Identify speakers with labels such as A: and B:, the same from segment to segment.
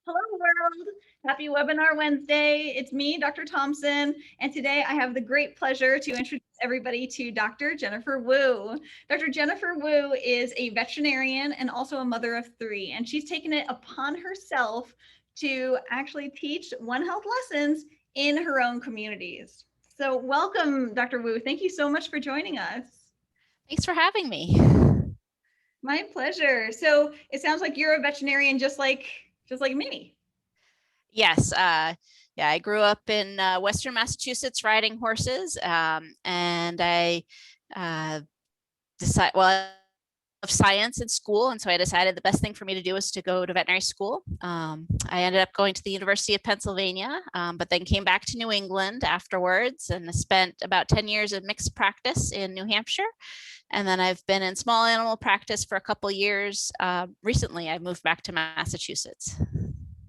A: Hello, world. Happy Webinar Wednesday. It's me, Dr. Thompson, and today I have the great pleasure to introduce everybody to Dr. Jennifer Wu. Dr. Jennifer Wu is a veterinarian and also a mother of three, and she's taken it upon herself to actually teach One Health lessons in her own communities. So welcome, Dr. Wu. Thank you so much for joining us.
B: Thanks for having me.
A: My pleasure. So it sounds like you're a veterinarian just like me.
B: Yes, yeah, I grew up in Western Massachusetts riding horses, and I decided, well, I love science in school, and so I decided the best thing for me to do was to go to veterinary school. I ended up going to the University of Pennsylvania, but then came back to New England afterwards, and I spent about 10 years of mixed practice in New Hampshire. And then I've been in small animal practice for a couple years. Recently, I moved back to Massachusetts.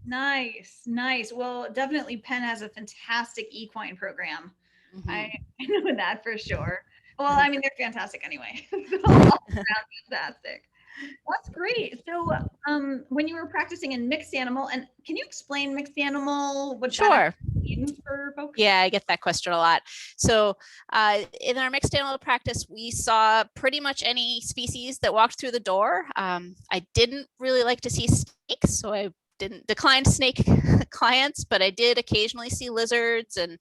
A: Nice, nice. Well, definitely Penn has a fantastic equine program.
B: Mm-hmm.
A: I know that for sure. Well, I mean, they're fantastic anyway. All around fantastic. That's great. So, when you were practicing in mixed animal, and can you explain mixed animal, what
B: Sure.
A: that means for folks?
B: Yeah, I get that question a lot. So in our mixed animal practice, we saw pretty much any species that walked through the door. I didn't really like to see snakes, so I didn't decline snake clients, but I did occasionally see lizards, and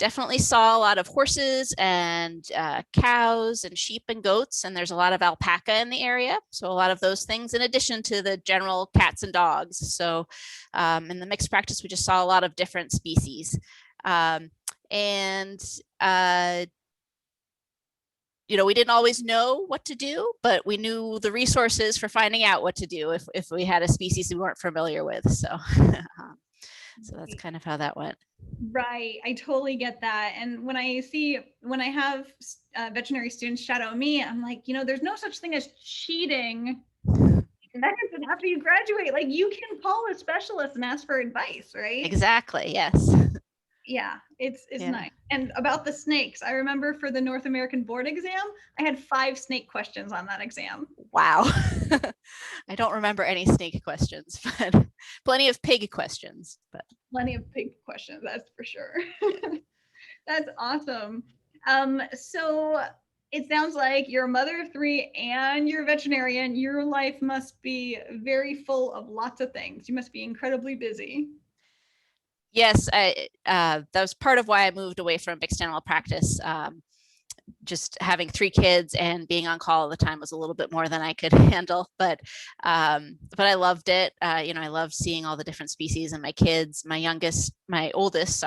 B: definitely saw a lot of horses and cows and sheep and goats, and there's a lot of alpaca in the area, so a lot of those things in addition to the general cats and dogs. So in the mixed practice, we just saw a lot of different species. We didn't always know what to do, but we knew the resources for finding out what to do if we had a species we weren't familiar with. So, so that's kind of how that went.
A: Right. I totally get that. And when I have veterinary students shadow me, I'm like, there's no such thing as cheating. And after you graduate, like, you can call a specialist and ask for advice, right?
B: Exactly. Yes.
A: Yeah, it's nice. And about the snakes, I remember for the North American board exam, I had 5 snake questions on that exam.
B: Wow. I don't remember any snake questions, but plenty of pig questions. But
A: plenty of pig questions, that's for sure. That's awesome. So it sounds like you're a mother of 3 and you're a veterinarian. Your life must be very full of lots of things. You must be incredibly busy.
B: Yes, that was part of why I moved away from mixed animal practice. Just having 3 kids and being on call all the time was a little bit more than I could handle, but I loved it. I loved seeing all the different species, and my kids, my oldest,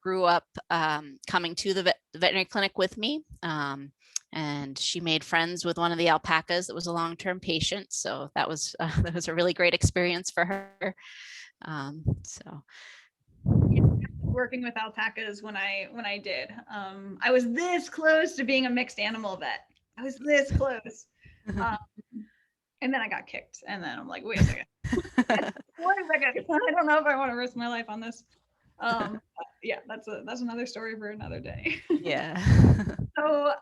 B: grew up coming to the veterinary clinic with me. And she made friends with one of the alpacas that was a long-term patient. So that was a really great experience for her.
A: Working with alpacas when I did. I was this close to being a mixed animal vet. I was this close. And then I got kicked. And then I'm like, wait a second. Wait a second. I don't know if I want to risk my life on this. Yeah, that's another story for another day.
B: Yeah.
A: So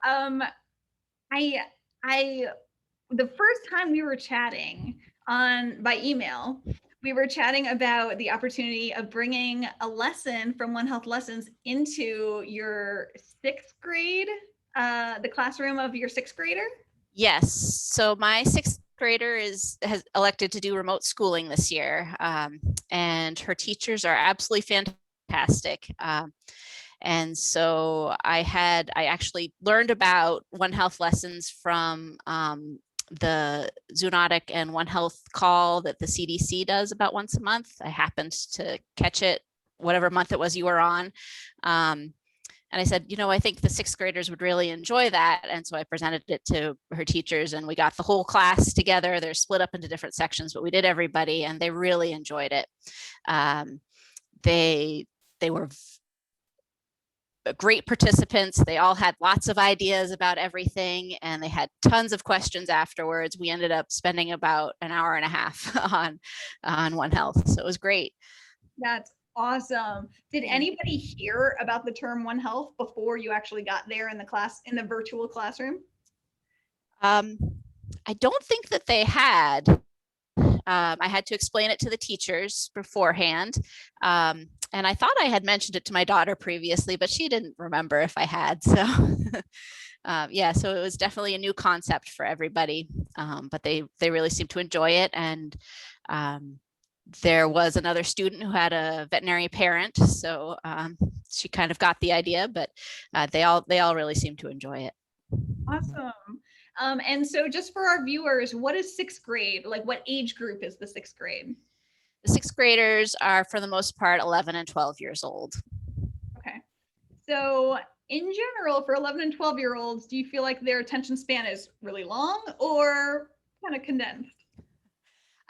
A: the first time we were chatting by email, we were chatting about the opportunity of bringing a lesson from One Health Lessons into your 6th grade, the classroom of your 6th grader.
B: Yes. So my 6th grader has elected to do remote schooling this year, and her teachers are absolutely fantastic. And so I actually learned about One Health lessons from the zoonotic and One Health call that the CDC does about once a month. I happened to catch it whatever month it was you were on. And I said, I think the 6th graders would really enjoy that. And so I presented it to her teachers, and we got the whole class together. They're split up into different sections, but we did everybody, and they really enjoyed it. They were great participants. They all had lots of ideas about everything, and they had tons of questions afterwards. We ended up spending about an hour and a half on One Health. So it was great.
A: That's awesome. Did anybody hear about the term One Health before you actually got there in the virtual classroom?
B: I don't think that they had. I had to explain it to the teachers beforehand. And I thought I had mentioned it to my daughter previously, but she didn't remember if I had. So yeah, so it was definitely a new concept for everybody, but they really seemed to enjoy it. And there was another student who had a veterinary parent, so she kind of got the idea, but they all really seemed to enjoy it.
A: Awesome. And so just for our viewers, what is sixth grade? Like what age group is the sixth grade?
B: The sixth graders are, for the most part, 11 and 12 years old.
A: Okay. So in general, for 11 and 12-year-olds, do you feel like their attention span is really long or kind of condensed?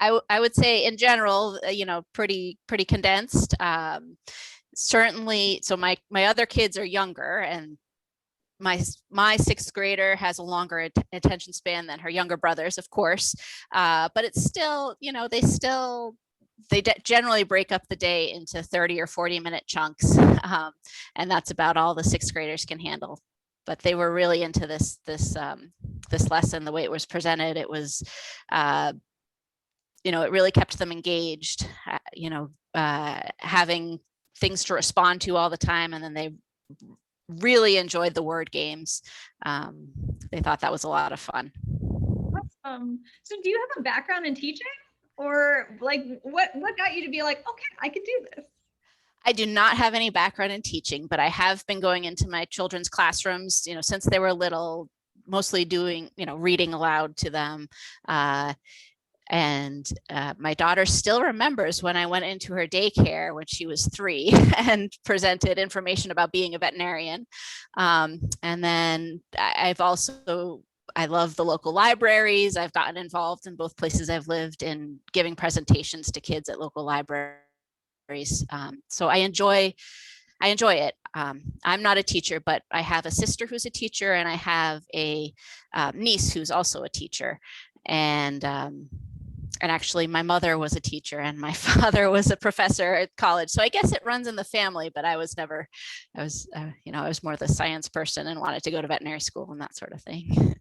B: I would say in general, pretty condensed. Certainly, so my other kids are younger, and my sixth grader has a longer attention span than her younger brothers, of course. But it's still, they generally break up the day into 30 or 40-minute chunks. And that's about all the sixth graders can handle. But they were really into this lesson, the way it was presented. It was, it really kept them engaged, having things to respond to all the time. And then they really enjoyed the word games. They thought that was a lot of fun.
A: So do you have a background in teaching, or like what got you to be like, okay, I could do this?
B: I do not have any background in teaching, but I have been going into my children's classrooms, since they were little, mostly doing, reading aloud to them. And my daughter still remembers when I went into her daycare when she was 3 and presented information about being a veterinarian. And then I love the local libraries. I've gotten involved in both places I've lived in giving presentations to kids at local libraries. So I enjoy it. I'm not a teacher, but I have a sister who's a teacher, and I have a niece who's also a teacher. And actually my mother was a teacher and my father was a professor at college. So I guess it runs in the family, but I was more the science person and wanted to go to veterinary school and that sort of thing.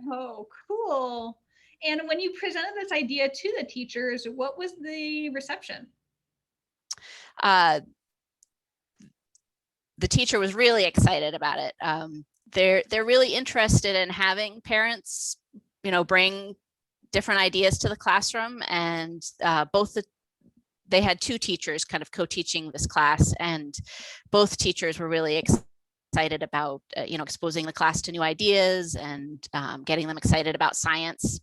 A: Oh, cool. And when you presented this idea to the teachers, what was the reception?
B: The teacher was really excited about it. They're really interested in having parents, bring different ideas to the classroom, and they had 2 teachers kind of co-teaching this class, and both teachers were really excited about exposing the class to new ideas and getting them excited about science.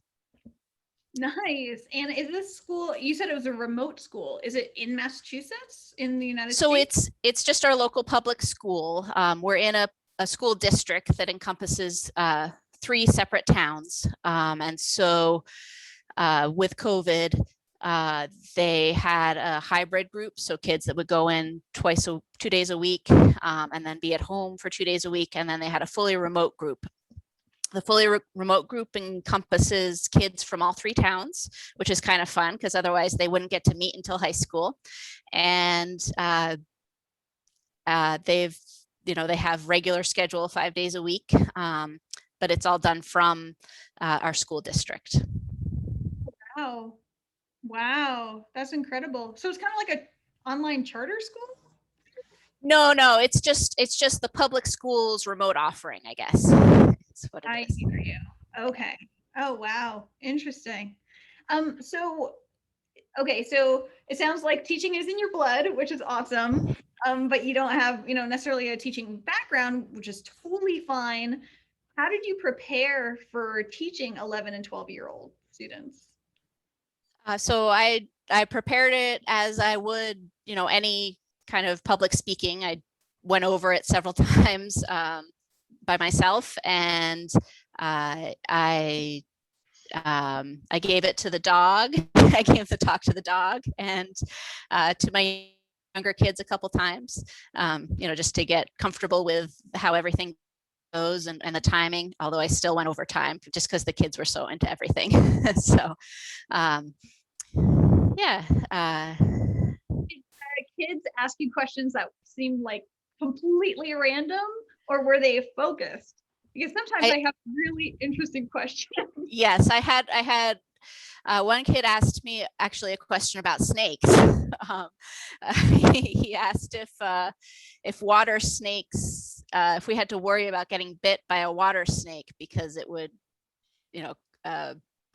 A: Nice. And is this school, you said it was a remote school, is it in Massachusetts, in the United
B: So
A: States?
B: it's just our local public school. We're in a school district that encompasses 3 separate towns. And so with COVID, they had a hybrid group. So kids that would go in 2 days a week, and then be at home for 2 days a week. And then they had a fully remote group. The fully remote group encompasses kids from all 3 towns, which is kind of fun because otherwise they wouldn't get to meet until high school. And they have regular schedule 5 days a week, but it's all done from our school district.
A: Wow. Wow. That's incredible. So it's kind of like an online charter school?
B: No, it's just the public schools remote offering, I guess. That's what it is.
A: hear you. Okay. Oh, wow. Interesting. So it sounds like teaching is in your blood, which is awesome. But you don't have, necessarily a teaching background, which is totally fine. How did you prepare for teaching 11 and 12-year-old students?
B: So I prepared it as I would, any kind of public speaking. I went over it several times by myself, and I gave it to the dog. I gave the talk to the dog and to my younger kids a couple times, just to get comfortable with how everything goes and the timing, although I still went over time just because the kids were so into everything. So yeah.
A: Did kids ask you questions that seemed like completely random, or were they focused? Because sometimes I have really interesting questions.
B: Yes, I had one kid asked me actually a question about snakes. um, he asked if water snakes, if we had to worry about getting bit by a water snake because it would, you know,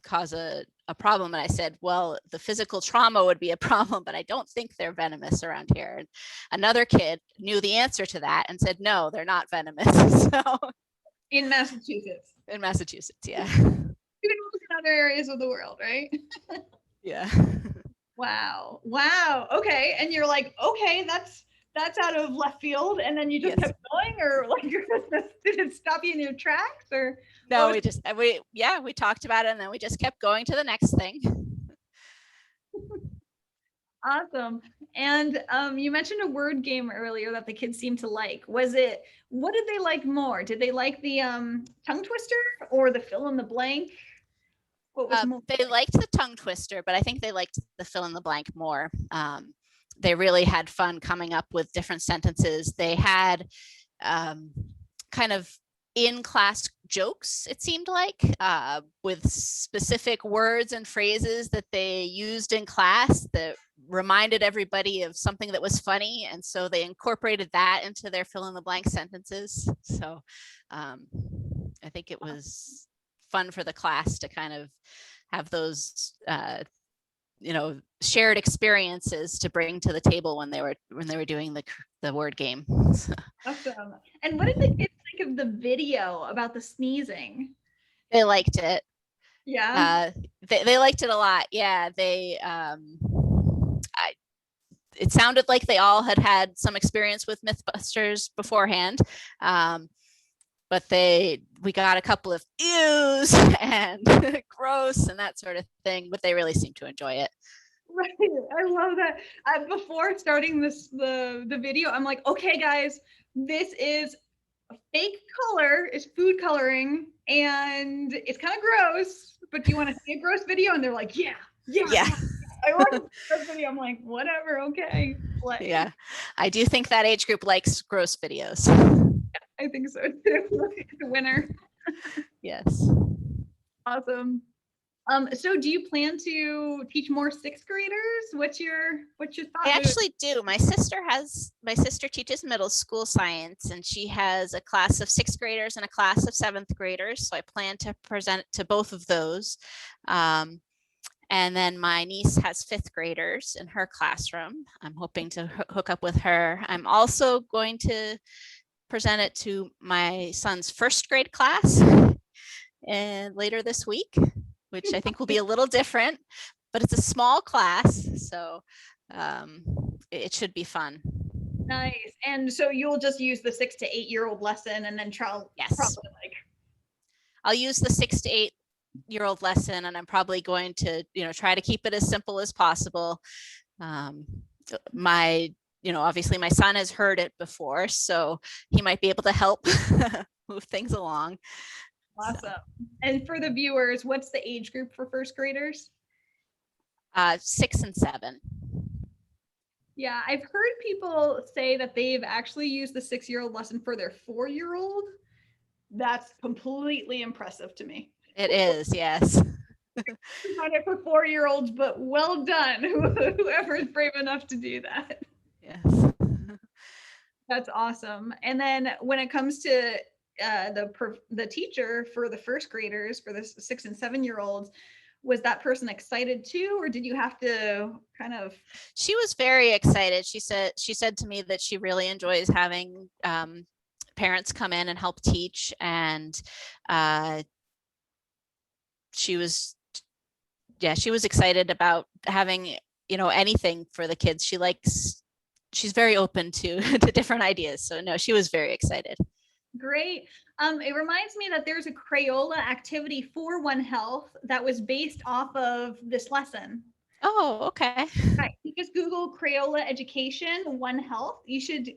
B: cause a problem. And I said, well, the physical trauma would be a problem, but I don't think they're venomous around here. And another kid knew the answer to that and said, no, they're not venomous. So
A: In Massachusetts.
B: in Massachusetts, yeah.
A: Even in other areas of the world, right?
B: Yeah.
A: Wow. Wow. Okay. And you're like, okay, that's out of left field. And then you just
B: Yes.
A: kept going, or like did it stop you in your tracks, or
B: No, we talked about it and then we just kept going to the next thing.
A: awesome. And you mentioned a word game earlier that the kids seemed to like. What did they like more? Did they like the tongue twister or the fill in the blank? What was more?
B: They liked the tongue twister, but I think they liked the fill in the blank more. They really had fun coming up with different sentences. They had kind of in-class jokes, it seemed like, with specific words and phrases that they used in class that reminded everybody of something that was funny. And so they incorporated that into their fill in the blank sentences. So I think it was fun for the class to kind of have those shared experiences to bring to the table when they were doing the word game.
A: Awesome. And what did the kids think of the video about the sneezing?
B: They liked it.
A: Yeah.
B: They liked it a lot. Yeah, it sounded like they all had some experience with Mythbusters beforehand. But we got a couple of ews and gross and that sort of thing, but they really seemed to enjoy it.
A: Right. I love that. Before starting the video, I'm like, okay, guys, this is a fake color, it's food coloring, and it's kind of gross, but do you want to see a gross video? And they're like, yeah. I want a gross video. I'm like, whatever, okay.
B: Yeah, I do think that age group likes gross videos.
A: I think so too. The winner.
B: Yes.
A: Awesome. So do you plan to teach more sixth graders? What's your thought?
B: I actually do. My sister teaches middle school science, and she has a class of sixth graders and a class of seventh graders. So I plan to present to both of those. And then my niece has fifth graders in her classroom. I'm hoping to hook up with her. I'm also going to present it to my son's first grade class and later this week, which I think will be a little different, but it's a small class, so it should be fun.
A: Nice. And so you'll just use the 6 to 8 year old lesson and then
B: Yes. I'll use the 6 to 8 year old lesson, and I'm probably going to try to keep it as simple as possible. Obviously my son has heard it before, so he might be able to help move things along.
A: Awesome. So. And for the viewers, what's the age group for first graders?
B: 6 and 7.
A: Yeah, I've heard people say that they've actually used the 6-year-old lesson for their 4-year-old. That's completely impressive to me.
B: It is, yes.
A: Not it for 4-year-olds, but well done, whoever is brave enough to do that.
B: Yes.
A: That's awesome. And then when it comes to the teacher for the first graders, for the 6 and 7-year-olds, was that person excited too, or did you have to kind of?
B: She was very excited. She said to me that she really enjoys having parents come in and help teach, and she was excited about having anything for the kids. She's very open to different ideas. So no, she was very excited.
A: Great. It reminds me that there's a Crayola activity for One Health that was based off of this lesson.
B: Oh, okay.
A: Right. You just Google Crayola education One Health. You should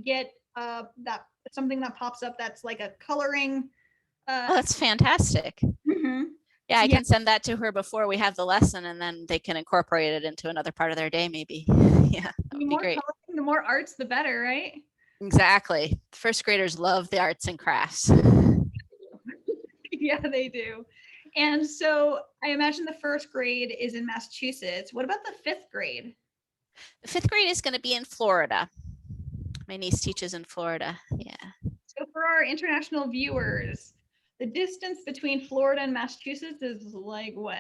A: get that something that pops up that's like a coloring.
B: Oh, that's fantastic.
A: Mm-hmm.
B: Yeah, I can send that to her before we have the lesson, and then they can incorporate it into another part of their day, maybe. Yeah, that would be great.
A: The more arts, the better, right?
B: Exactly. First graders love the arts and crafts.
A: Yeah, they do. And so I imagine the first grade is in Massachusetts. What about the fifth grade?
B: The fifth grade is going to be in Florida. My niece teaches in Florida. Yeah.
A: So for our international viewers, the distance between Florida and Massachusetts is like what?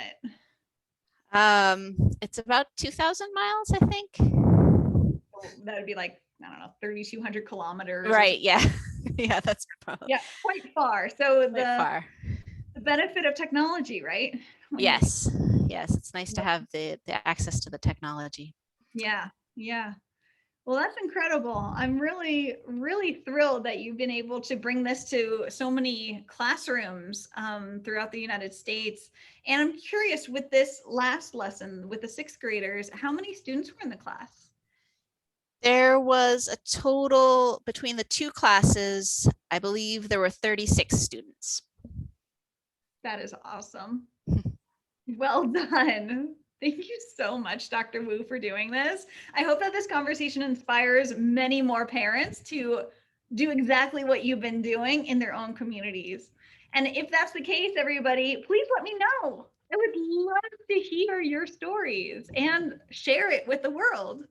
B: It's about 2,000 miles, I think.
A: So that would be like, I don't know, 3,200 kilometers.
B: Right. Yeah. Yeah, that's probably
A: Yeah, quite far. So
B: quite far.
A: the benefit of technology, right?
B: Yes. Yes. It's nice to have the access to the technology.
A: Yeah. Yeah. Well, that's incredible. I'm really, really thrilled that you've been able to bring this to so many classrooms throughout the United States. And I'm curious, with this last lesson with the sixth graders, how many students were in the class?
B: There was a total between the two classes, I believe there were 36 students.
A: That is awesome. Well done. Thank you so much, Dr. Wu, for doing this. I hope that this conversation inspires many more parents to do exactly what you've been doing in their own communities. And if that's the case, everybody, please let me know. I would love to hear your stories and share it with the world.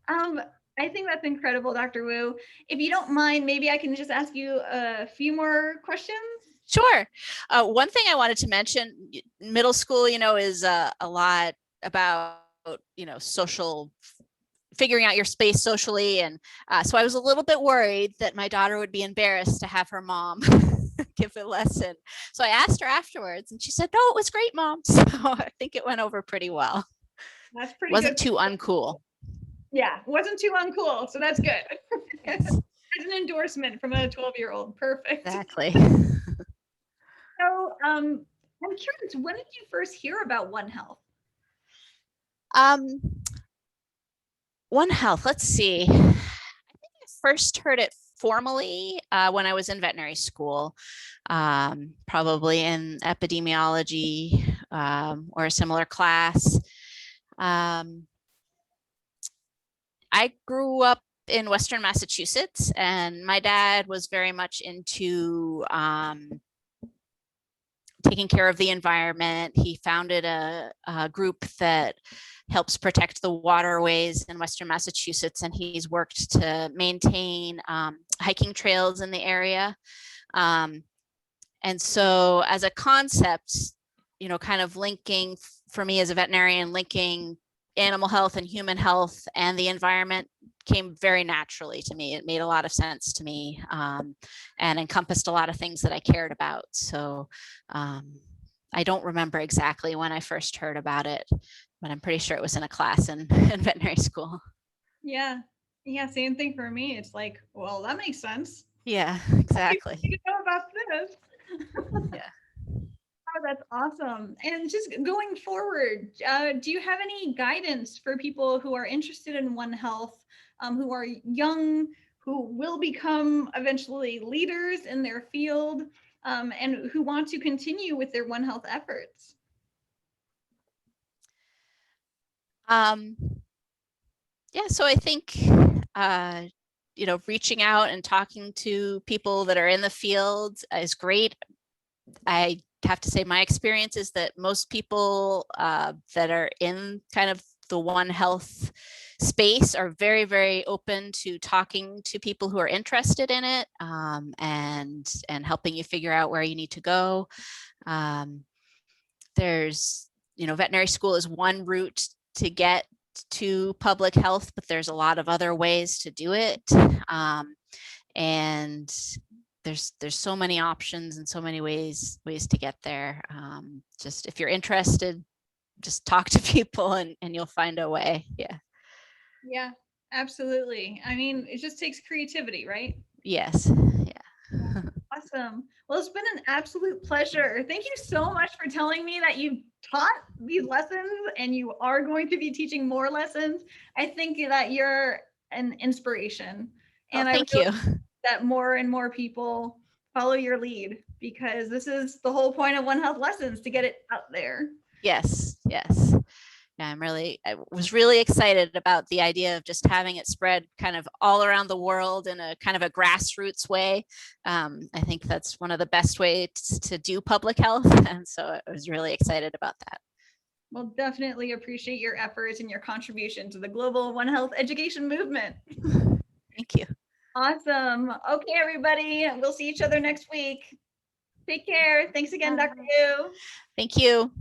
A: Um, I think that's incredible, Dr. Wu. If you don't mind, maybe I can just ask you a few more questions.
B: Sure. One thing I wanted to mention, middle school, is a lot about, social, figuring out your space socially. And so I was a little bit worried that my daughter would be embarrassed to have her mom give a lesson. So I asked her afterwards and she said, no, it was great, Mom. So I think it went over pretty well.
A: That's pretty
B: Wasn't
A: good.
B: too uncool.
A: Yeah, wasn't too uncool. So that's good.
B: Yes.
A: As an endorsement from a 12-year-old. Perfect.
B: Exactly.
A: So I'm curious, when did you first hear about One Health?
B: One Health, let's see. I think I first heard it formally when I was in veterinary school, probably in epidemiology or a similar class. I grew up in Western Massachusetts, and my dad was very much into taking care of the environment. He founded a group that helps protect the waterways in Western Massachusetts, and he's worked to maintain hiking trails in the area. And so as a concept, kind of linking, for me as a veterinarian, linking animal health and human health and the environment came very naturally to me. It made a lot of sense to me and encompassed a lot of things that I cared about. So I don't remember exactly when I first heard about it, but I'm pretty sure it was in a class in veterinary school.
A: Yeah. Yeah, same thing for me. It's like, well, that makes sense.
B: Yeah, exactly.
A: You know about this.
B: Yeah.
A: Oh, that's awesome. And just going forward, do you have any guidance for people who are interested in One Health, who are young, who will become eventually leaders in their field, and who want to continue with their One Health efforts?
B: Yeah, so I think reaching out and talking to people that are in the field is great. I have to say my experience is that most people that are in kind of the One Health space are very, very open to talking to people who are interested in it and helping you figure out where you need to go. There's, veterinary school is one route to get to public health, but there's a lot of other ways to do it. And there's so many options and so many ways to get there. Just if you're interested, just talk to people and you'll find a way. Yeah.
A: Yeah, absolutely. I mean, it just takes creativity, right?
B: Yes. Yeah.
A: Awesome. Well, it's been an absolute pleasure. Thank you so much for telling me that you taught these lessons and you are going to be teaching more lessons. I think that you're an inspiration. And I
B: Thank
A: really
B: you.
A: hope that more and more people follow your lead, because this is the whole point of One Health Lessons, to get it out there.
B: Yes. Yes. Yeah, I was really excited about the idea of just having it spread kind of all around the world in a kind of a grassroots way. I think that's one of the best ways to do public health. And so I was really excited about that.
A: Well, definitely appreciate your efforts and your contribution to the global One Health education movement.
B: Thank you.
A: Awesome. Okay, everybody. We'll see each other next week. Take care. Thanks again, Dr. Wu.
B: Thank you.